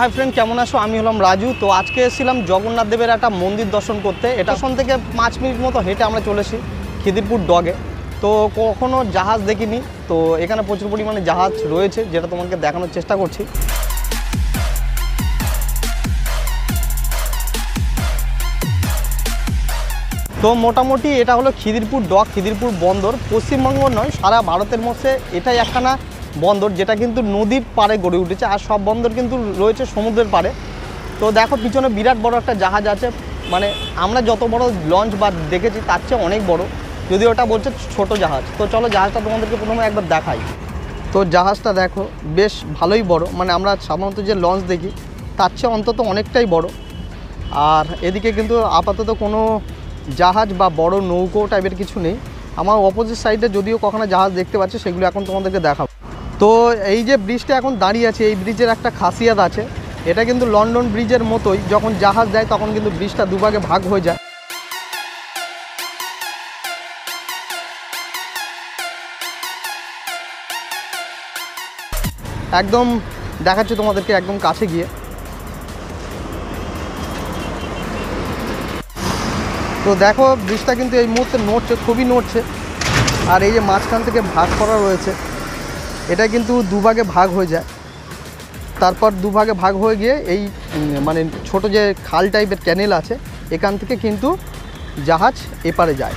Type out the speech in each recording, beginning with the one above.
Hi friend, কেমন আছো? আমি হলাম রাজু। তো আজকে এসেছিলাম জগন্নাথ দেবের একটা মন্দির দর্শন করতে। এটা ওখান থেকে 5 মিনিট মতো হেঁটে আমরা চলেছি খিদিরপুর ডগে। তো কখনো জাহাজ দেখিনি, তো এখানে প্রচুর পরিমাণে জাহাজ রয়েছে, যেটা তোমাকে দেখানোর চেষ্টা করছি। তো মোটামুটি এটা হলো খিদিরপুর ডক, খিদিরপুর বন্দর। পশ্চিমবঙ্গ নয়, সারা ভারতের মধ্যে এটাই একখানা বন্দর, যেটা কিন্তু নদীর পাড়ে গড়ে উঠেছে। আর সব বন্দর কিন্তু রয়েছে সমুদ্রের পাড়ে। তো দেখো পিছনে বিরাট বড় একটা জাহাজ আছে, মানে আমরা যত বড় লঞ্চ বা দেখেছি তার চেয়ে অনেক বড়, যদি ওটা বলছে ছোট জাহাজ। তো চলো জাহাজটা তোমাদেরকে প্রথমে একবার দেখাই। তো জাহাজটা দেখো বেশ ভালোই বড়, মানে আমরা সাধারণত যে লঞ্চ দেখি তার চেয়ে অন্তত অনেকটাই বড়। আর এদিকে কিন্তু আপাতত কোনো জাহাজ বা বড় নৌকো টাইপের কিছু নেই। আমার অপোজিট সাইডে যদিও কখনো জাহাজ দেখতে পাচ্ছি, সেগুলো এখন তোমাদেরকে দেখাবো। তো এই যে ব্রিজটা এখন দাঁড়িয়ে আছে, এই ব্রিজের একটা খাসিয়াত আছে। এটা কিন্তু লন্ডন ব্রিজের মতোই, যখন জাহাজ যায় তখন কিন্তু ব্রিজটা দুভাগে ভাগ হয়ে যায়। একদম দেখাচ্ছি তোমাদেরকে একদম কাছে গিয়ে। তো দেখো ব্রিজটা কিন্তু এই মুহূর্তে নড়ছে, খুবই নড়ছে। আর এই যে মাঝখান থেকে ভাগ করা রয়েছে, এটা কিন্তু দুভাগে ভাগ হয়ে যায়। তারপর দুভাগে ভাগ হয়ে গিয়ে এই মানে ছোট যে খাল টাইপের ক্যানেল আছে, এখান থেকে কিন্তু জাহাজ এপারে যায়।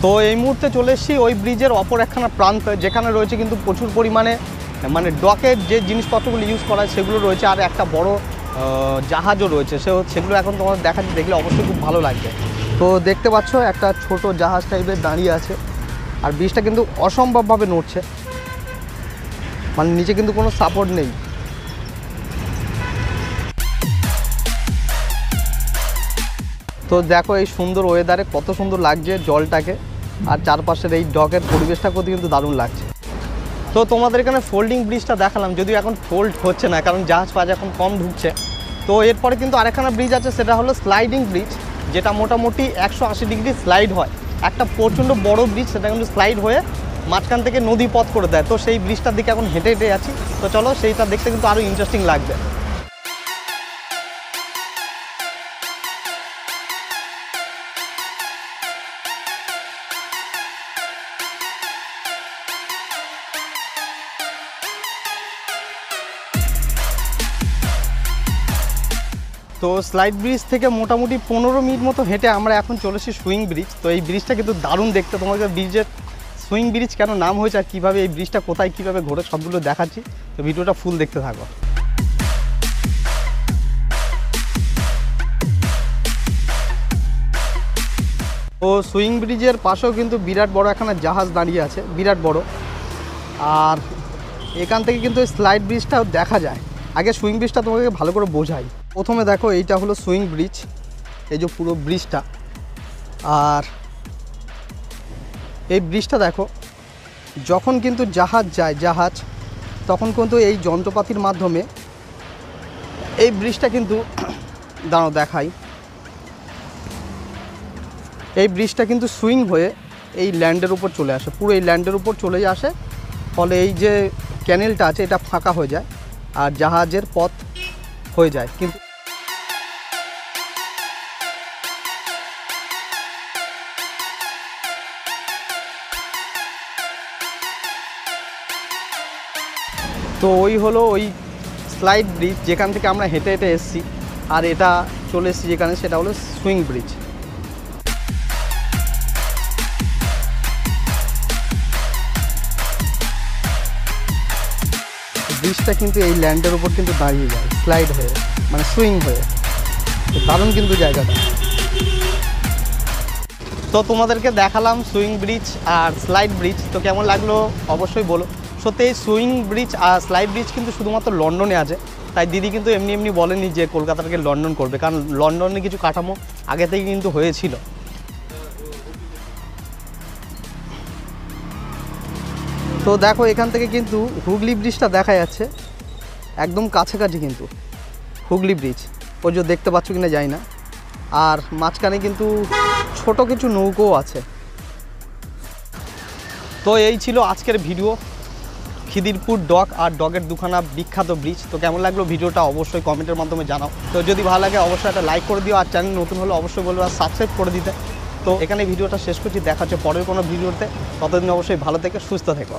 তো এই মুহূর্তে চলে এসেছি ওই ব্রিজের অপর একখানা প্রান্ত, যেখানে রয়েছে কিন্তু প্রচুর পরিমাণে মানে ডকের যে জিনিসপত্রগুলো ইউজ করা হয় সেগুলো রয়েছে। আর একটা বড় জাহাজও রয়েছে, সেগুলো এখন তোমাদের দেখাচ্ছি, দেখলে অবশ্যই খুব ভালো লাগবে। তো দেখতে পাচ্ছ একটা ছোট জাহাজ টাইপের দাঁড়িয়ে আছে। আর ব্রিজটা কিন্তু অসম্ভবভাবে নড়ছে, মানে নিচে কিন্তু কোনো সাপোর্ট নেই। তো দেখো এই সুন্দর ওয়েদারে কত সুন্দর লাগছে জলটাকে, আর চারপাশের এই ডকের পরিবেশটা করতে কিন্তু দারুণ লাগছে। তো তোমাদের এখানে ফোল্ডিং ব্রিজটা দেখালাম, যদিও এখন ফোল্ড হচ্ছে না, কারণ জাহাজ ফাজ এখন কম ঢুকছে। তো এরপরে কিন্তু আরেকখানা ব্রিজ আছে, সেটা হলো স্লাইডিং ব্রিজ, যেটা মোটামুটি 180 ডিগ্রি স্লাইড হয়। একটা প্রচণ্ড বড় ব্রিজ, সেটা কিন্তু স্লাইড হয়ে মাঝখান থেকে নদী পথ করে দেয়। তো সেই ব্রিজটার দিকে এখন হেঁটে হেঁটে যাচ্ছি। তো চলো সেইটা দেখতে কিন্তু আরও ইন্টারেস্টিং লাগবে। তো স্লাইড ব্রিজ থেকে মোটামুটি 15 মিনিট মতো হেঁটে আমরা এখন চলেছি সুইং ব্রিজ। তো এই ব্রিজটা কিন্তু দারুণ দেখতে। তোমাকে ব্রিজের সুইং ব্রিজ কেন নাম হয়েছে আর কীভাবে এই ব্রিজটা কোথায় কীভাবে ঘোরে সবগুলো দেখাচ্ছি। তো ভিডিওটা ফুল দেখতে থাকো। তো সুইং ব্রিজের পাশেও কিন্তু বিরাট বড় একখানা জাহাজ দাঁড়িয়ে আছে, বিরাট বড়। আর এখান থেকে কিন্তু স্লাইড ব্রিজটাও দেখা যায়। আগে সুইং ব্রিজটা তোমাকে ভালো করে বোঝাই। প্রথমে দেখো এইটা হলো সুইং ব্রিজ, এই যে পুরো ব্রিজটা। আর এই ব্রিজটা দেখো, যখন কিন্তু জাহাজ যায় জাহাজ, তখন কিন্তু এই যন্ত্রপাতির মাধ্যমে এই ব্রিজটা কিন্তু দাঁড়াও দেখাই। এই ব্রিজটা কিন্তু সুইং হয়ে এই ল্যান্ডের উপর চলে আসে, পুরো এই ল্যান্ডের উপর চলে আসে। ফলে এই যে ক্যানেলটা আছে এটা ফাঁকা হয়ে যায় আর জাহাজের পথ হয়ে যায়। কিন্তু তো ওই হলো ওই স্লাইড ব্রিজ, যেখান থেকে আমরা হেঁটে হেঁটে এসেছি। আর এটা চলে এসেছি যেখানে, সেটা হলো সুইং ব্রিজ। ব্রিজটা কিন্তু এই ল্যান্ডের উপর কিন্তু দাঁড়িয়ে যায় স্লাইড হয়ে, মানে সুইং হয়ে। দারুণ কিন্তু জায়গাটা। তো তোমাদেরকে দেখালাম সুইং ব্রিজ আর স্লাইড ব্রিজ, তো কেমন লাগলো অবশ্যই বলো। সত্যি এই সুইং ব্রিজ আর স্লাইড ব্রিজ কিন্তু শুধুমাত্র লন্ডনে আছে, তাই দিদি কিন্তু এমনি এমনি বলেনি যে কলকাতাটাকে লন্ডন করবে, কারণ লন্ডনে কিছু কাঠামো আগে থেকে কিন্তু হয়েছিল। তো দেখো এখান থেকে কিন্তু হুগলি ব্রিজটা দেখা যাচ্ছে একদম কাছাকাছি, কিন্তু হুগলি ব্রিজ ওই যে দেখতে পাচ্ছ কিনা জানি না। আর মাঝখানে কিন্তু ছোট কিছু নৌকোও আছে। তো এই ছিল আজকের ভিডিও, খিদিরপুর ডক আর ডগের দুখানা বিখ্যাত ব্রিজ। তো কেমন লাগলো ভিডিওটা অবশ্যই কমেন্টের মাধ্যমে জানাও। তো যদি ভালো লাগে অবশ্যই একটা লাইক করে দিও, আর চ্যানেল নতুন হলে অবশ্যই বলবো আর সাবস্ক্রাইব করে দিতে। তো এখানে ভিডিওটা শেষ করছি, দেখা হচ্ছে পরের কোনো ভিডিওতে। ততদিন অবশ্যই ভালো থেকে সুস্থ থেকো।